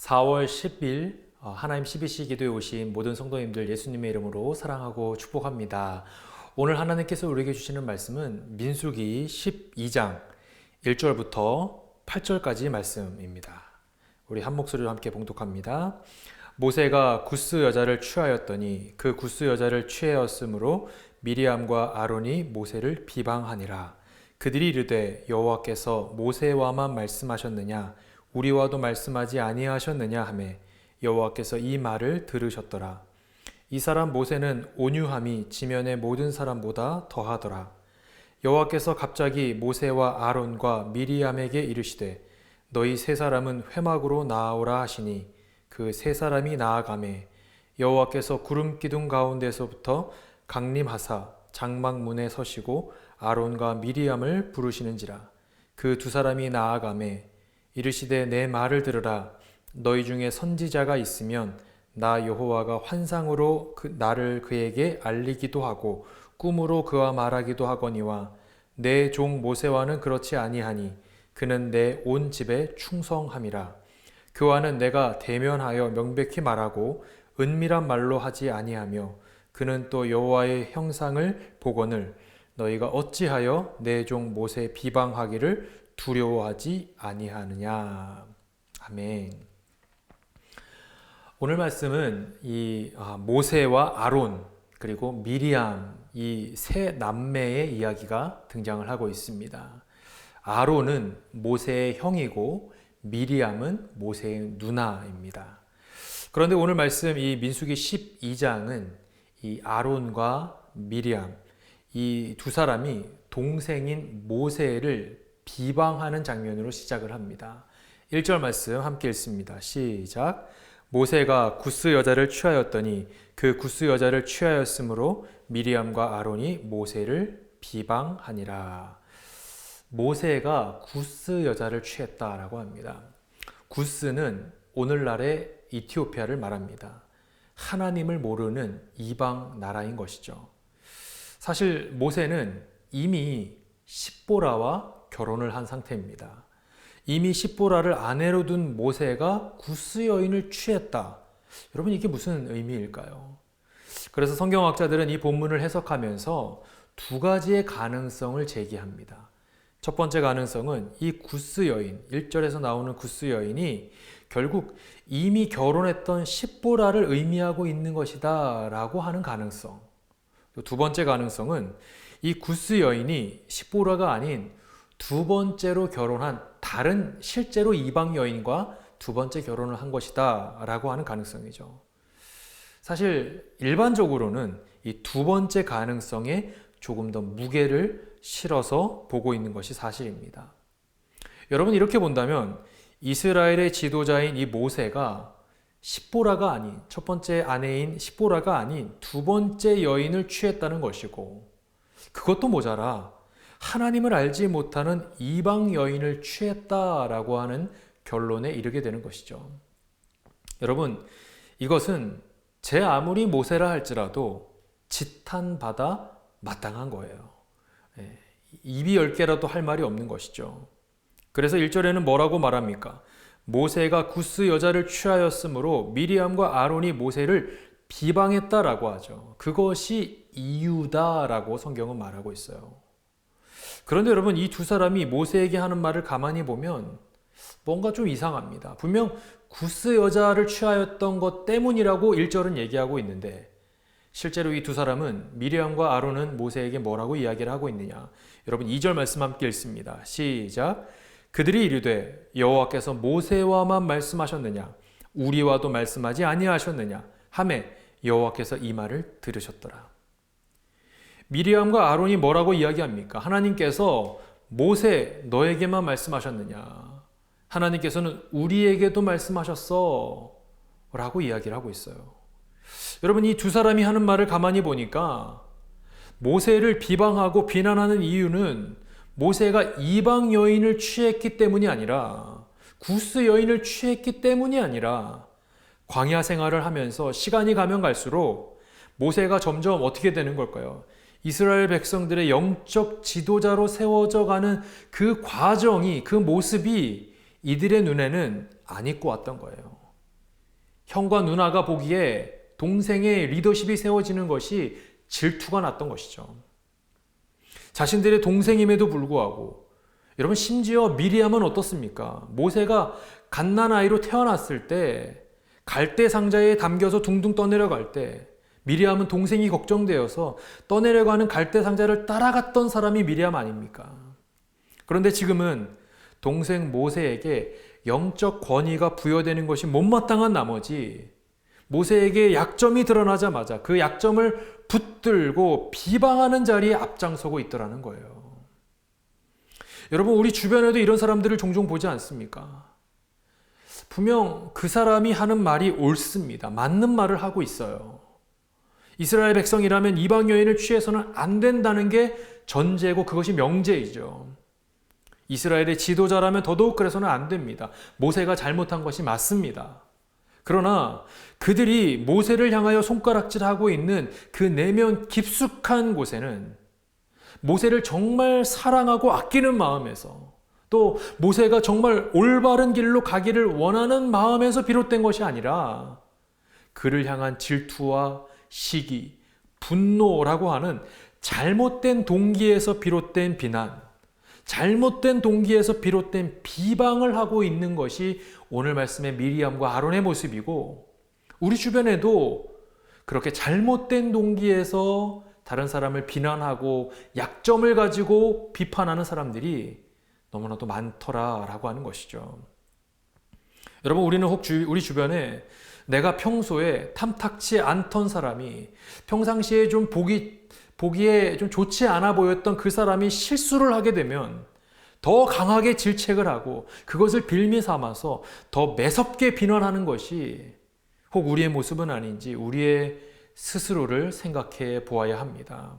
4월 10일 하나님 CBC 기도에 오신 모든 성도님들 예수님의 이름으로 사랑하고 축복합니다. 오늘 하나님께서 우리에게 주시는 말씀은 민수기 12장 1절부터 8절까지 말씀입니다. 우리 한 목소리로 함께 봉독합니다. 모세가 구스 여자를 취하였더니 그 구스 여자를 취하였으므로 미리암과 아론이 모세를 비방하니라. 그들이 이르되 여호와께서 모세와만 말씀하셨느냐 우리와도 말씀하지 아니하셨느냐 하매 여호와께서 이 말을 들으셨더라. 이 사람 모세는 온유함이 지면의 모든 사람보다 더하더라. 여호와께서 갑자기 모세와 아론과 미리암에게 이르시되 너희 세 사람은 회막으로 나아오라 하시니 그 세 사람이 나아가매 여호와께서 구름 기둥 가운데서부터 강림하사 장막문에 서시고 아론과 미리암을 부르시는지라. 그 두 사람이 나아가매 이르시되 내 말을 들으라. 너희 중에 선지자가 있으면 나 여호와가 환상으로 나를 그에게 알리기도 하고 꿈으로 그와 말하기도 하거니와 내 종 모세와는 그렇지 아니하니 그는 내 온 집에 충성함이라. 그와는 내가 대면하여 명백히 말하고 은밀한 말로 하지 아니하며 그는 또 여호와의 형상을 보거늘 너희가 어찌하여 내 종 모세 비방하기를 두려워하지 아니하느냐. 아멘. 오늘 말씀은 이 모세와 아론 그리고 미리암 이 세 남매의 이야기가 등장을 하고 있습니다. 아론은 모세의 형이고 미리암은 모세의 누나입니다. 그런데 오늘 말씀 이 민수기 12장은 이 아론과 미리암 이 두 사람이 동생인 모세를 비방하는 장면으로 시작을 합니다. 1절 말씀 함께 읽습니다. 시작. 모세가 구스 여자를 취하였더니 그 구스 여자를 취하였으므로 미리암과 아론이 모세를 비방하니라. 모세가 구스 여자를 취했다라고 합니다. 구스는 오늘날의 이티오피아를 말합니다. 하나님을 모르는 이방 나라인 것이죠. 사실 모세는 이미 십보라와 결혼을 한 상태입니다. 이미 십보라를 아내로 둔 모세가 구스 여인을 취했다. 여러분 이게 무슨 의미일까요? 그래서 성경학자들은 이 본문을 해석하면서 두 가지의 가능성을 제기합니다. 첫 번째 가능성은 이 구스 여인, 1절에서 나오는 구스 여인이 결국 이미 결혼했던 십보라를 의미하고 있는 것이다 라고 하는 가능성. 두 번째 가능성은 이 구스 여인이 십보라가 아닌 두 번째로 결혼한 다른 실제로 이방 여인과 두 번째 결혼을 한 것이다 라고 하는 가능성이죠. 사실 일반적으로는 이 두 번째 가능성에 조금 더 무게를 실어서 보고 있는 것이 사실입니다. 여러분 이렇게 본다면 이스라엘의 지도자인 이 모세가 십보라가 아닌 첫 번째 아내인 십보라가 아닌 두 번째 여인을 취했다는 것이고 그것도 모자라 하나님을 알지 못하는 이방 여인을 취했다라고 하는 결론에 이르게 되는 것이죠. 여러분 이것은 제 아무리 모세라 할지라도 지탄받아 마땅한 거예요. 입이 10개라도 할 말이 없는 것이죠. 그래서 1절에는 뭐라고 말합니까? 모세가 구스 여자를 취하였으므로 미리암과 아론이 모세를 비방했다라고 하죠. 그것이 이유다라고 성경은 말하고 있어요. 그런데 여러분 이 두 사람이 모세에게 하는 말을 가만히 보면 뭔가 좀 이상합니다. 분명 구스 여자를 취하였던 것 때문이라고 1절은 얘기하고 있는데 실제로 이 두 사람은 미리암과 아론은 모세에게 뭐라고 이야기를 하고 있느냐. 여러분 2절 말씀 함께 읽습니다. 시작. 그들이 이르되 여호와께서 모세와만 말씀하셨느냐 우리와도 말씀하지 아니하셨느냐 하매 여호와께서 이 말을 들으셨더라. 미리암과 아론이 뭐라고 이야기합니까? 하나님께서 모세 너에게만 말씀하셨느냐 하나님께서는 우리에게도 말씀하셨어 라고 이야기를 하고 있어요. 여러분 이 두 사람이 하는 말을 가만히 보니까 모세를 비방하고 비난하는 이유는 모세가 이방 여인을 취했기 때문이 아니라 구스 여인을 취했기 때문이 아니라 광야 생활을 하면서 시간이 가면 갈수록 모세가 점점 어떻게 되는 걸까요? 이스라엘 백성들의 영적 지도자로 세워져 가는 그 과정이 그 모습이 이들의 눈에는 안 익고 왔던 거예요. 형과 누나가 보기에 동생의 리더십이 세워지는 것이 질투가 났던 것이죠. 자신들의 동생임에도 불구하고 여러분 심지어 미리암은 어떻습니까? 모세가 갓난아이로 태어났을 때 갈대 상자에 담겨서 둥둥 떠내려갈 때 미리암은 동생이 걱정되어서 떠내려가는 갈대 상자를 따라갔던 사람이 미리암 아닙니까? 그런데 지금은 동생 모세에게 영적 권위가 부여되는 것이 못마땅한 나머지 모세에게 약점이 드러나자마자 그 약점을 붙들고 비방하는 자리에 앞장서고 있더라는 거예요. 여러분, 우리 주변에도 이런 사람들을 종종 보지 않습니까? 분명 그 사람이 하는 말이 옳습니다. 맞는 말을 하고 있어요. 이스라엘 백성이라면 이방 여인을 취해서는 안 된다는 게 전제고 그것이 명제이죠. 이스라엘의 지도자라면 더더욱 그래서는 안 됩니다. 모세가 잘못한 것이 맞습니다. 그러나 그들이 모세를 향하여 손가락질하고 있는 그 내면 깊숙한 곳에는 모세를 정말 사랑하고 아끼는 마음에서 또 모세가 정말 올바른 길로 가기를 원하는 마음에서 비롯된 것이 아니라 그를 향한 질투와 시기, 분노라고 하는 잘못된 동기에서 비롯된 비난, 잘못된 동기에서 비롯된 비방을 하고 있는 것이 오늘 말씀의 미리암과 아론의 모습이고 우리 주변에도 그렇게 잘못된 동기에서 다른 사람을 비난하고 약점을 가지고 비판하는 사람들이 너무나도 많더라라고 하는 것이죠. 여러분, 우리는 혹 우리 주변에 내가 평소에 탐탁치 않던 사람이 평상시에 좀 보기에 좀 좋지 않아 보였던 그 사람이 실수를 하게 되면 더 강하게 질책을 하고 그것을 빌미 삼아서 더 매섭게 비난하는 것이 혹 우리의 모습은 아닌지 우리의 스스로를 생각해 보아야 합니다.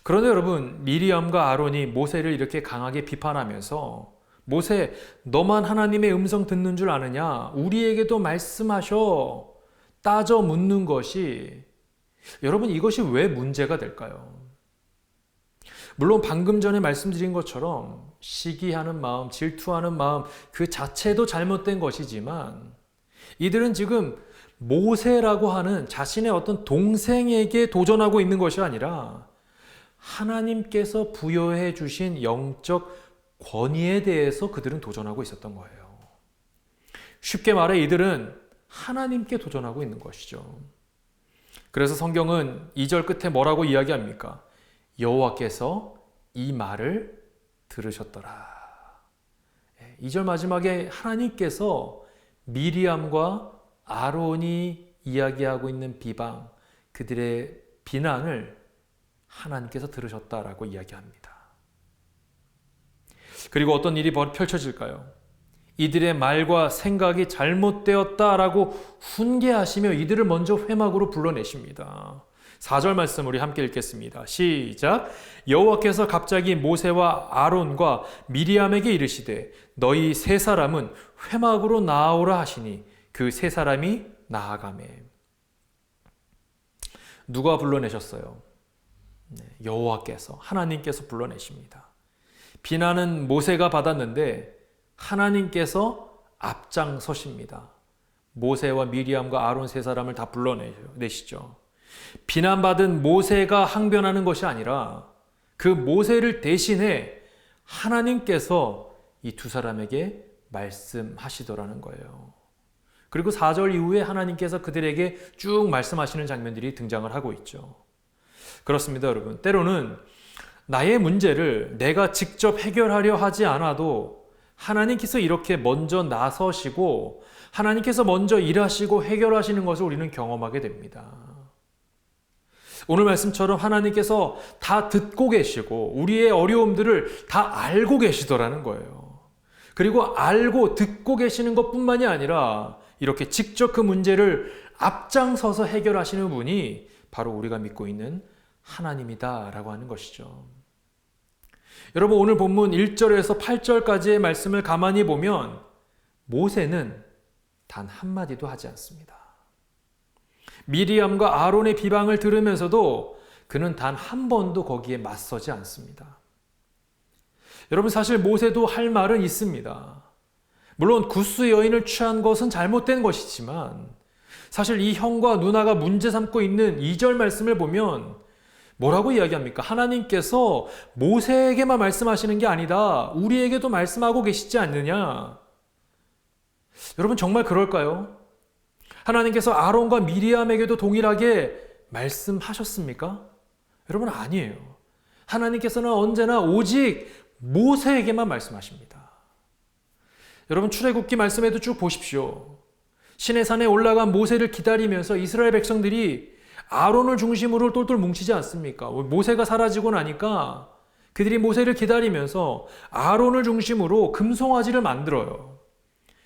그런데 여러분, 미리암과 아론이 모세를 이렇게 강하게 비판하면서 모세, 너만 하나님의 음성 듣는 줄 아느냐? 우리에게도 말씀하셔. 따져 묻는 것이 여러분, 이것이 왜 문제가 될까요? 물론 방금 전에 말씀드린 것처럼 시기하는 마음, 질투하는 마음 그 자체도 잘못된 것이지만 이들은 지금 모세라고 하는 자신의 어떤 동생에게 도전하고 있는 것이 아니라 하나님께서 부여해 주신 영적 권위에 대해서 그들은 도전하고 있었던 거예요. 쉽게 말해 이들은 하나님께 도전하고 있는 것이죠. 그래서 성경은 2절 끝에 뭐라고 이야기합니까? 여호와께서 이 말을 들으셨더라. 2절 마지막에 하나님께서 미리암과 아론이 이야기하고 있는 비방, 그들의 비난을 하나님께서 들으셨다라고 이야기합니다. 그리고 어떤 일이 펼쳐질까요? 이들의 말과 생각이 잘못되었다라고 훈계하시며 이들을 먼저 회막으로 불러내십니다. 4절 말씀 우리 함께 읽겠습니다. 시작. 여호와께서 갑자기 모세와 아론과 미리암에게 이르시되 너희 세 사람은 회막으로 나아오라 하시니 그 세 사람이 나아가매. 누가 불러내셨어요? 여호와께서, 하나님께서 불러내십니다. 비난은 모세가 받았는데 하나님께서 앞장서십니다. 모세와 미리암과 아론 세 사람을 다 불러내시죠. 비난받은 모세가 항변하는 것이 아니라 그 모세를 대신해 하나님께서 이 두 사람에게 말씀하시더라는 거예요. 그리고 4절 이후에 하나님께서 그들에게 쭉 말씀하시는 장면들이 등장을 하고 있죠. 그렇습니다, 여러분. 때로는 나의 문제를 내가 직접 해결하려 하지 않아도 하나님께서 이렇게 먼저 나서시고 하나님께서 먼저 일하시고 해결하시는 것을 우리는 경험하게 됩니다. 오늘 말씀처럼 하나님께서 다 듣고 계시고 우리의 어려움들을 다 알고 계시더라는 거예요. 그리고 알고 듣고 계시는 것뿐만이 아니라 이렇게 직접 그 문제를 앞장서서 해결하시는 분이 바로 우리가 믿고 있는 하나님이다라고 하는 것이죠. 여러분, 오늘 본문 1절에서 8절까지의 말씀을 가만히 보면 모세는 단 한마디도 하지 않습니다. 미리암과 아론의 비방을 들으면서도 그는 단 한 번도 거기에 맞서지 않습니다. 여러분, 사실 모세도 할 말은 있습니다. 물론 구스 여인을 취한 것은 잘못된 것이지만 사실 이 형과 누나가 문제 삼고 있는 2절 말씀을 보면 뭐라고 이야기합니까? 하나님께서 모세에게만 말씀하시는 게 아니다. 우리에게도 말씀하고 계시지 않느냐? 여러분 정말 그럴까요? 하나님께서 아론과 미리암에게도 동일하게 말씀하셨습니까? 여러분 아니에요. 하나님께서는 언제나 오직 모세에게만 말씀하십니다. 여러분 출애굽기 말씀에도 쭉 보십시오. 시내산에 올라간 모세를 기다리면서 이스라엘 백성들이 아론을 중심으로 똘똘 뭉치지 않습니까? 모세가 사라지고 나니까 그들이 모세를 기다리면서 아론을 중심으로 금송아지를 만들어요.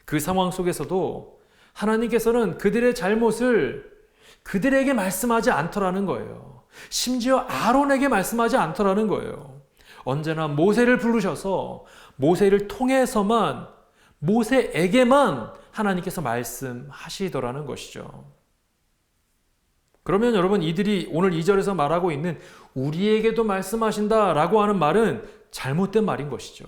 그 상황 속에서도 하나님께서는 그들의 잘못을 그들에게 말씀하지 않더라는 거예요. 심지어 아론에게 말씀하지 않더라는 거예요. 언제나 모세를 부르셔서 모세를 통해서만 모세에게만 하나님께서 말씀하시더라는 것이죠. 그러면 여러분 이들이 오늘 2절에서 말하고 있는 우리에게도 말씀하신다라고 하는 말은 잘못된 말인 것이죠.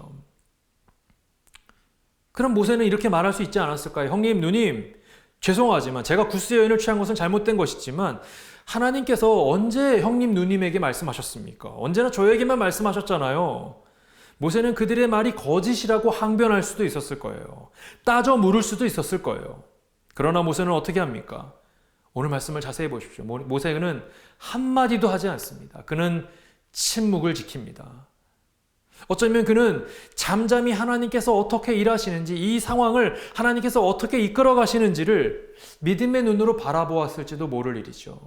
그럼 모세는 이렇게 말할 수 있지 않았을까요? 형님, 누님, 죄송하지만 제가 구스 여인을 취한 것은 잘못된 것이지만 하나님께서 언제 형님, 누님에게 말씀하셨습니까? 언제나 저에게만 말씀하셨잖아요. 모세는 그들의 말이 거짓이라고 항변할 수도 있었을 거예요. 따져 물을 수도 있었을 거예요. 그러나 모세는 어떻게 합니까? 오늘 말씀을 자세히 보십시오. 모세는 한마디도 하지 않습니다. 그는 침묵을 지킵니다. 어쩌면 그는 잠잠히 하나님께서 어떻게 일하시는지, 이 상황을 하나님께서 어떻게 이끌어 가시는지를 믿음의 눈으로 바라보았을지도 모를 일이죠.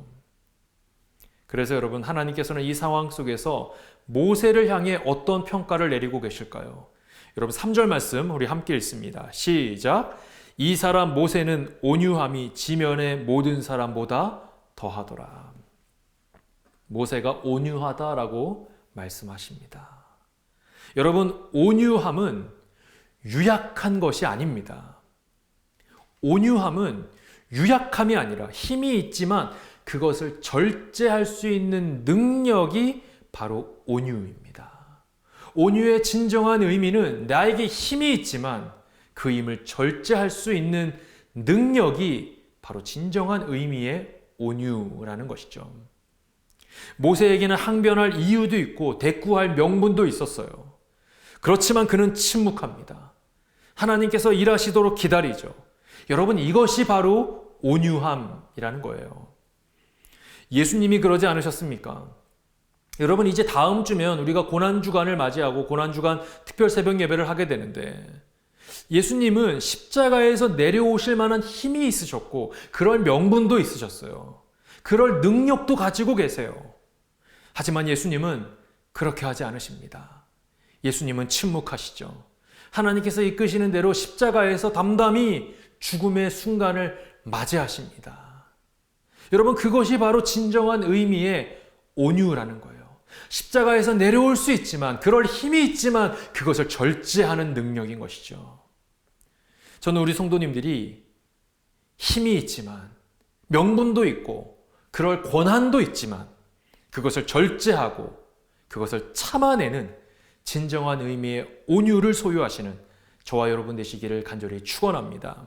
그래서 여러분, 하나님께서는 이 상황 속에서 모세를 향해 어떤 평가를 내리고 계실까요? 여러분 3절 말씀 우리 함께 읽습니다. 시작. 이 사람 모세는 온유함이 지면의 모든 사람보다 더하더라. 모세가 온유하다라고 말씀하십니다. 여러분, 온유함은 유약한 것이 아닙니다. 온유함은 유약함이 아니라 힘이 있지만 그것을 절제할 수 있는 능력이 바로 온유입니다. 온유의 진정한 의미는 나에게 힘이 있지만 그 힘을 절제할 수 있는 능력이 바로 진정한 의미의 온유라는 것이죠. 모세에게는 항변할 이유도 있고 대꾸할 명분도 있었어요. 그렇지만 그는 침묵합니다. 하나님께서 일하시도록 기다리죠. 여러분, 이것이 바로 온유함이라는 거예요. 예수님이 그러지 않으셨습니까? 여러분, 이제 다음 주면 우리가 고난주간을 맞이하고 고난주간 특별 새벽 예배를 하게 되는데 예수님은 십자가에서 내려오실 만한 힘이 있으셨고 그럴 명분도 있으셨어요. 그럴 능력도 가지고 계세요. 하지만 예수님은 그렇게 하지 않으십니다. 예수님은 침묵하시죠. 하나님께서 이끄시는 대로 십자가에서 담담히 죽음의 순간을 맞이하십니다. 여러분, 그것이 바로 진정한 의미의 온유라는 거예요. 십자가에서 내려올 수 있지만, 그럴 힘이 있지만 그것을 절제하는 능력인 것이죠. 저는 우리 성도님들이 힘이 있지만, 명분도 있고, 그럴 권한도 있지만 그것을 절제하고 그것을 참아내는 진정한 의미의 온유를 소유하시는 저와 여러분 되시기를 간절히 축원합니다.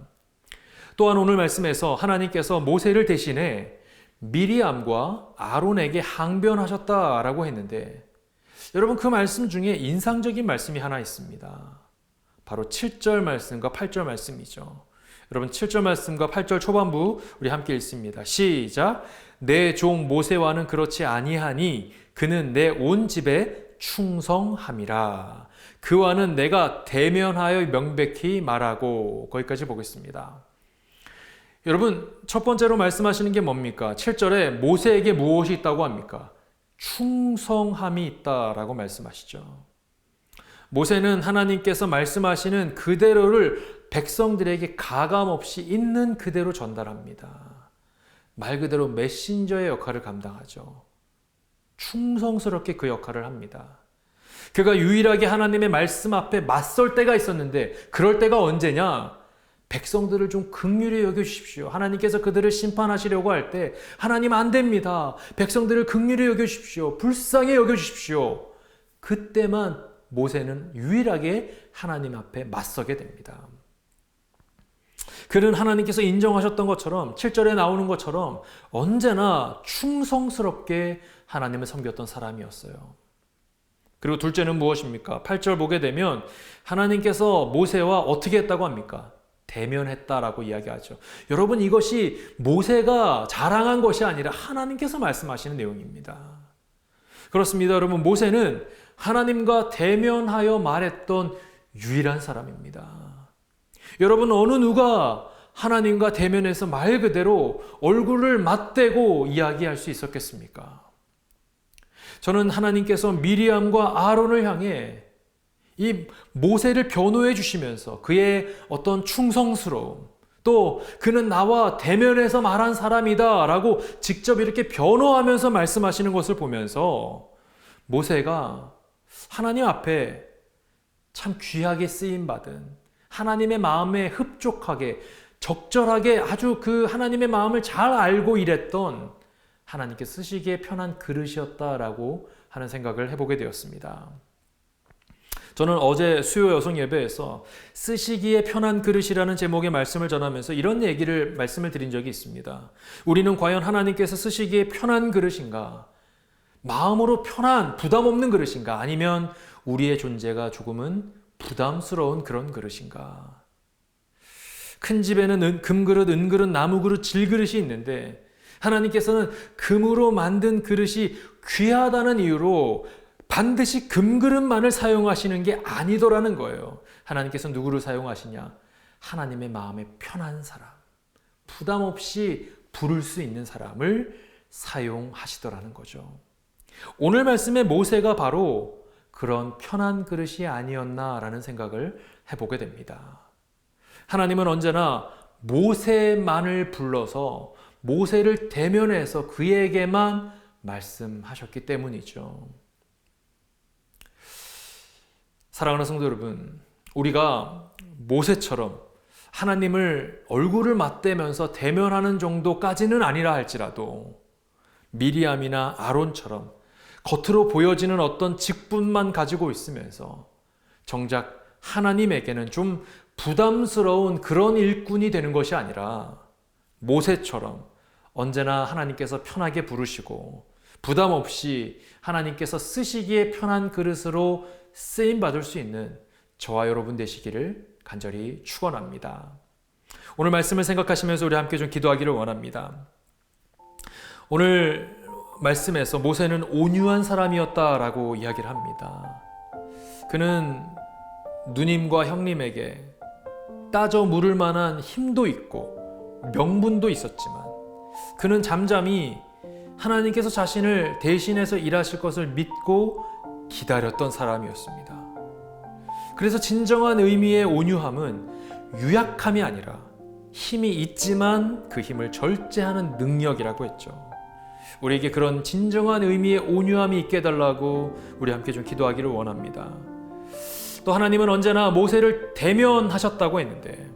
또한 오늘 말씀에서 하나님께서 모세를 대신해 미리암과 아론에게 항변하셨다라고 했는데 여러분, 그 말씀 중에 인상적인 말씀이 하나 있습니다. 바로 7절 말씀과 8절 말씀이죠. 여러분, 7절 말씀과 8절 초반부 우리 함께 읽습니다. 시작. 내 종 모세와는 그렇지 아니하니 그는 내 온 집에 충성함이라. 그와는 내가 대면하여 명백히 말하고. 거기까지 보겠습니다. 여러분, 첫 번째로 말씀하시는 게 뭡니까? 7절에 모세에게 무엇이 있다고 합니까? 충성함이 있다라고 말씀하시죠. 모세는 하나님께서 말씀하시는 그대로를 백성들에게 가감없이 있는 그대로 전달합니다. 말 그대로 메신저의 역할을 감당하죠. 충성스럽게 그 역할을 합니다. 그가 유일하게 하나님의 말씀 앞에 맞설 때가 있었는데 그럴 때가 언제냐? 백성들을 좀 긍휼히 여겨주십시오. 하나님께서 그들을 심판하시려고 할 때 하나님 안 됩니다. 백성들을 긍휼히 여겨주십시오. 불쌍히 여겨주십시오. 그때만 모세는 유일하게 하나님 앞에 맞서게 됩니다. 그는 하나님께서 인정하셨던 것처럼 7절에 나오는 것처럼 언제나 충성스럽게 하나님을 섬겼던 사람이었어요. 그리고 둘째는 무엇입니까? 8절 보게 되면 하나님께서 모세와 어떻게 했다고 합니까? 대면했다라고 이야기하죠. 여러분, 이것이 모세가 자랑한 것이 아니라 하나님께서 말씀하시는 내용입니다. 그렇습니다. 여러분, 모세는 하나님과 대면하여 말했던 유일한 사람입니다. 여러분, 어느 누가 하나님과 대면해서 말 그대로 얼굴을 맞대고 이야기할 수 있었겠습니까? 저는 하나님께서 미리암과 아론을 향해 이 모세를 변호해 주시면서 그의 어떤 충성스러움, 또 그는 나와 대면해서 말한 사람이다 라고 직접 이렇게 변호하면서 말씀하시는 것을 보면서 모세가 하나님 앞에 참 귀하게 쓰임받은, 하나님의 마음에 흡족하게 적절하게 아주 그 하나님의 마음을 잘 알고 일했던 하나님께 쓰시기에 편한 그릇이었다라고 하는 생각을 해보게 되었습니다. 저는 어제 수요 여성 예배에서 쓰시기에 편한 그릇이라는 제목의 말씀을 전하면서 이런 말씀을 드린 적이 있습니다. 우리는 과연 하나님께서 쓰시기에 편한 그릇인가? 마음으로 편한, 부담 없는 그릇인가? 아니면 우리의 존재가 조금은 부담스러운 그런 그릇인가? 큰 집에는 금그릇, 은그릇, 나무그릇, 질그릇이 있는데 하나님께서는 금으로 만든 그릇이 귀하다는 이유로 반드시 금그릇만을 사용하시는 게 아니더라는 거예요. 하나님께서 누구를 사용하시냐? 하나님의 마음에 편한 사람, 부담 없이 부를 수 있는 사람을 사용하시더라는 거죠. 오늘 말씀의 모세가 바로 그런 편한 그릇이 아니었나라는 생각을 해보게 됩니다. 하나님은 언제나 모세만을 불러서 모세를 대면해서 그에게만 말씀하셨기 때문이죠. 사랑하는 성도 여러분, 우리가 모세처럼 하나님을 얼굴을 맞대면서 대면하는 정도까지는 아니라 할지라도 미리암이나 아론처럼 겉으로 보여지는 어떤 직분만 가지고 있으면서 정작 하나님에게는 좀 부담스러운 그런 일꾼이 되는 것이 아니라 모세처럼 언제나 하나님께서 편하게 부르시고 부담 없이 하나님께서 쓰시기에 편한 그릇으로 쓰임받을 수 있는 저와 여러분 되시기를 간절히 축원합니다. 오늘 말씀을 생각하시면서 우리 함께 좀 기도하기를 원합니다. 오늘 말씀에서 모세는 온유한 사람이었다라고 이야기를 합니다. 그는 누님과 형님에게 따져 물을 만한 힘도 있고 명분도 있었지만 그는 잠잠히 하나님께서 자신을 대신해서 일하실 것을 믿고 기다렸던 사람이었습니다. 그래서 진정한 의미의 온유함은 유약함이 아니라 힘이 있지만 그 힘을 절제하는 능력이라고 했죠. 우리에게 그런 진정한 의미의 온유함이 있게 해달라고 우리 함께 좀 기도하기를 원합니다. 또 하나님은 언제나 모세를 대면하셨다고 했는데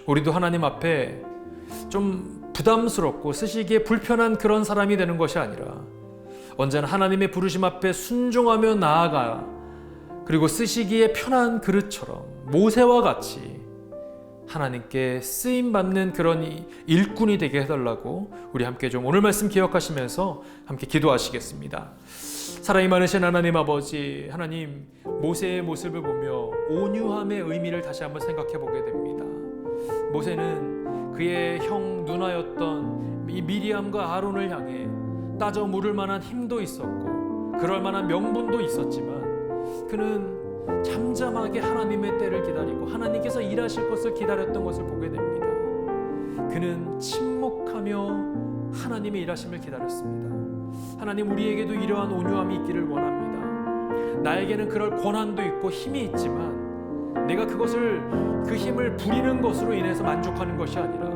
우리도 하나님 앞에 좀 부담스럽고 쓰시기에 불편한 그런 사람이 되는 것이 아니라 언제나 하나님의 부르심 앞에 순종하며 나아가 그리고 쓰시기에 편한 그릇처럼 모세와 같이 하나님께 쓰임받는 그런 일꾼이 되게 해달라고 우리 함께 좀 오늘 말씀 기억하시면서 함께 기도하시겠습니다. 사랑이 많으신 하나님 아버지, 하나님 모세의 모습을 보며 온유함의 의미를 다시 한번 생각해 보게 됩니다. 모세는 그의 형 누나였던 이 미리암과 아론을 향해 따져 물을 만한 힘도 있었고 그럴 만한 명분도 있었지만 그는 잠잠하게 하나님의 때를 기다리고 하나님께서 일하실 것을 기다렸던 것을 보게 됩니다. 그는 침묵하며 하나님의 일하심을 기다렸습니다. 하나님, 우리에게도 이러한 온유함이 있기를 원합니다. 나에게는 그럴 권한도 있고 힘이 있지만 내가 그 힘을 부리는 것으로 인해서 만족하는 것이 아니라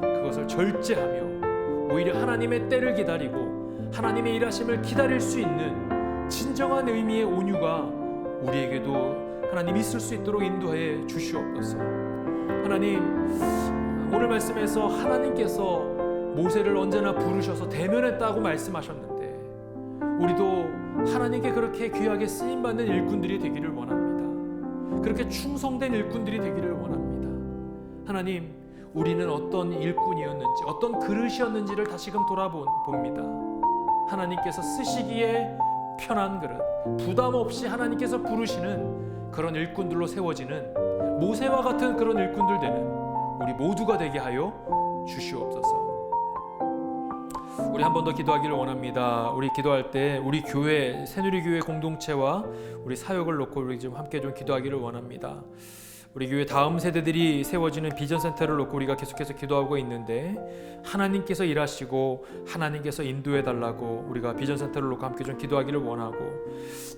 그것을 절제하며 오히려 하나님의 때를 기다리고 하나님의 일하심을 기다릴 수 있는 진정한 의미의 온유가 우리에게도 하나님 있을 수 있도록 인도해 주시옵소서. 하나님, 오늘 말씀에서 하나님께서 모세를 언제나 부르셔서 대면했다고 말씀하셨는데 우리도 하나님께 그렇게 귀하게 쓰임받는 일꾼들이 되기를 원합니다. 그렇게 충성된 일꾼들이 되기를 원합니다. 하나님, 우리는 어떤 일꾼이었는지, 어떤 그릇이었는지를 다시금 돌아봅니다. 하나님께서 쓰시기에 편한 그릇, 부담 없이 하나님께서 부르시는 그런 일꾼들로 세워지는 모세와 같은 그런 일꾼들 되는 우리 모두가 되게 하여 주시옵소서. 우리 한 번 더 기도하기를 원합니다. 우리 기도할 때 우리 교회, 새누리교회 공동체와 우리 사역을 놓고 우리 좀 함께 좀 기도하기를 원합니다. 우리 교회 다음 세대들이 세워지는 비전센터를 놓고 우리가 계속해서 기도하고 있는데, 하나님께서 일하시고 하나님께서 인도해 달라고 우리가 비전센터를 놓고 함께 좀 기도하기를 원하고,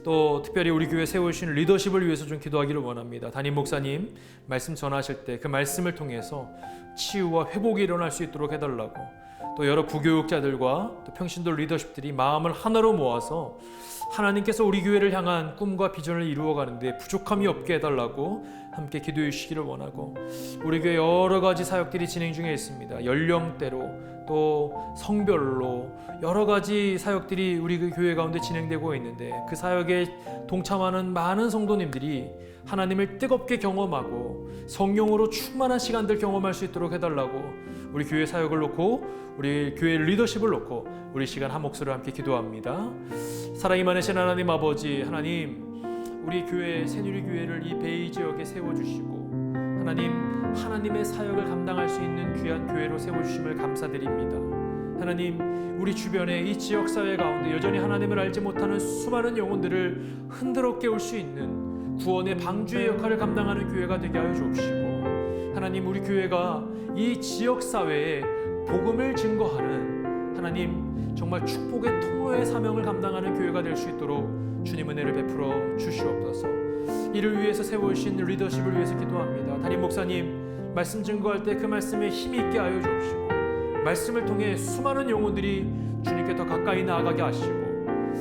또 특별히 우리 교회 세우신 리더십을 위해서 좀 기도하기를 원합니다. 담임 목사님 말씀 전하실 때 그 말씀을 통해서 치유와 회복이 일어날 수 있도록 해달라고, 또 여러 부교육자들과 또 평신도 리더십들이 마음을 하나로 모아서 하나님께서 우리 교회를 향한 꿈과 비전을 이루어가는데 부족함이 없게 해달라고 함께 기도해 주시기를 원하고, 우리 교회 여러 가지 사역들이 진행 중에 있습니다. 연령대로 또 성별로 여러 가지 사역들이 우리 그 교회 가운데 진행되고 있는데, 그 사역에 동참하는 많은 성도님들이 하나님을 뜨겁게 경험하고 성령으로 충만한 시간들 경험할 수 있도록 해달라고, 우리 교회 사역을 놓고 우리 교회 리더십을 놓고 우리 시간 한 목소리로 함께 기도합니다. 사랑이 많으신 하나님 아버지, 하나님 우리 교회 새누리교회를 이 베이 지역에 세워주시고 하나님의 사역을 감당할 수 있는 귀한 교회로 세워주심을 감사드립니다. 하나님, 우리 주변에 이 지역사회 가운데 여전히 하나님을 알지 못하는 수많은 영혼들을 흔들어 깨울 수 있는 구원의 방주의 역할을 감당하는 교회가 되게 하여 주옵시고, 하나님 우리 교회가 이 지역사회에 복음을 증거하는 하나님 정말 축복의 통로의 사명을 감당하는 교회가 될 수 있도록 주님 은혜를 베풀어 주시옵소서. 이를 위해서 세우신 리더십을 위해서 기도합니다. 담임 목사님 말씀 증거할 때 그 말씀에 힘이 있게 하여 주옵시고, 말씀을 통해 수많은 영혼들이 주님께 더 가까이 나아가게 하시고,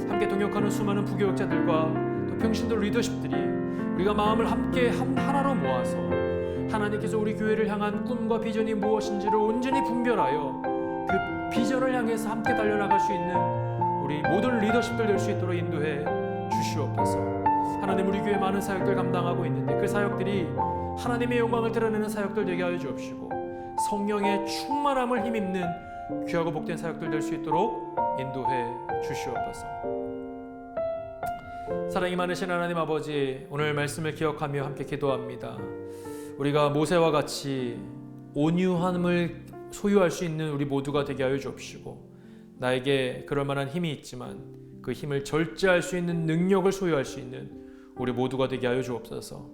함께 동역하는 수많은 부교육자들과 또 평신도 리더십들이 우리가 마음을 함께 하나로 모아서 하나님께서 우리 교회를 향한 꿈과 비전이 무엇인지를 온전히 분별하여 그 비전을 향해서 함께 달려나갈 수 있는 우리 모든 리더십들 될 수 있도록 인도해 주시옵소서. 하나님, 우리 교회 많은 사역들 감당하고 있는데 그 사역들이 하나님의 영광을 드러내는 사역들 되게 하여 주옵시고, 성령의 충만함을 힘입는 귀하고 복된 사역들 될 수 있도록 인도해 주시옵소서. 사랑이 많으신 하나님 아버지, 오늘 말씀을 기억하며 함께 기도합니다. 우리가 모세와 같이 온유함을 소유할 수 있는 우리 모두가 되게 하여 주옵시고, 나에게 그럴 만한 힘이 있지만 그 힘을 절제할 수 있는 능력을 소유할 수 있는 우리 모두가 되게 하여 주옵소서.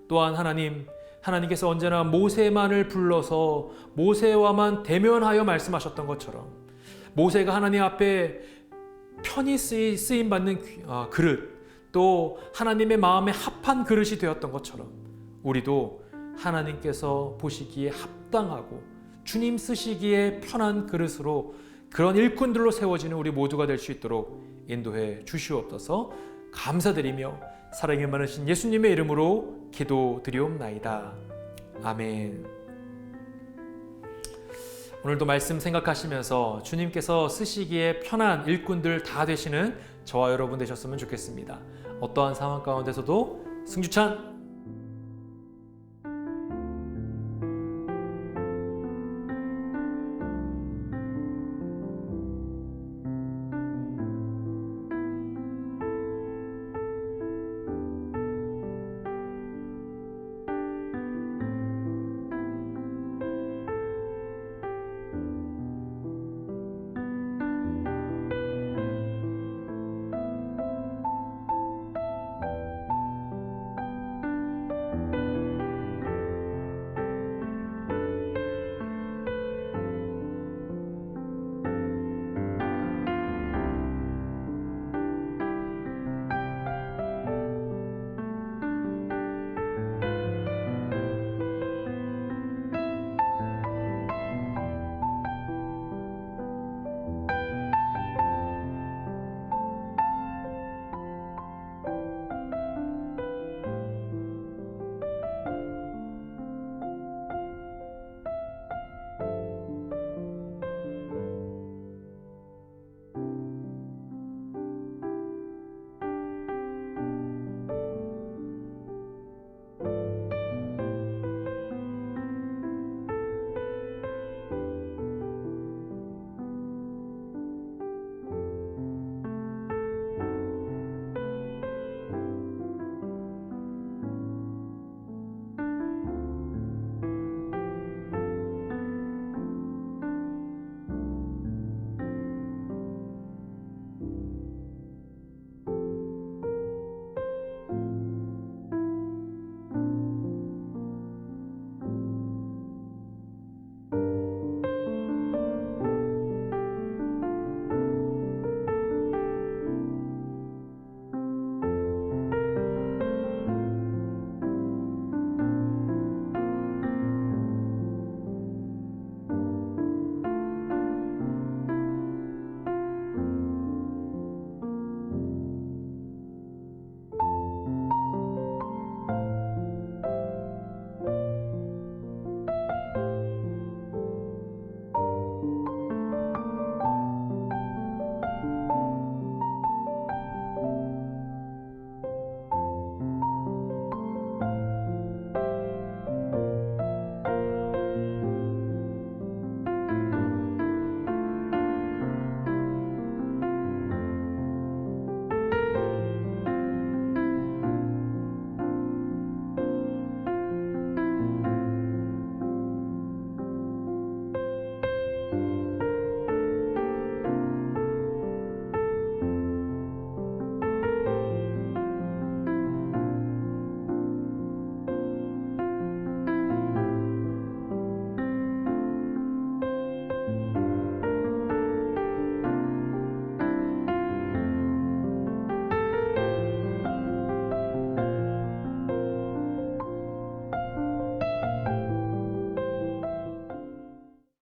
또한 하나님께서 언제나 모세만을 불러서 모세와만 대면하여 말씀하셨던 것처럼, 모세가 하나님 앞에 편히 쓰임 받는 그릇, 또 하나님의 마음에 합한 그릇이 되었던 것처럼, 우리도 하나님께서 보시기에 합당하고 주님 쓰시기에 편한 그릇으로, 그런 일꾼들로 세워지는 우리 모두가 될 수 있도록 인도해 주시옵소서. 감사드리며 사랑이 많으신 예수님의 이름으로 기도드리옵나이다. 아멘. 오늘도 말씀 생각하시면서 주님께서 쓰시기에 편한 일꾼들 다 되시는 저와 여러분 되셨으면 좋겠습니다. 어떠한 상황 가운데서도 승주찬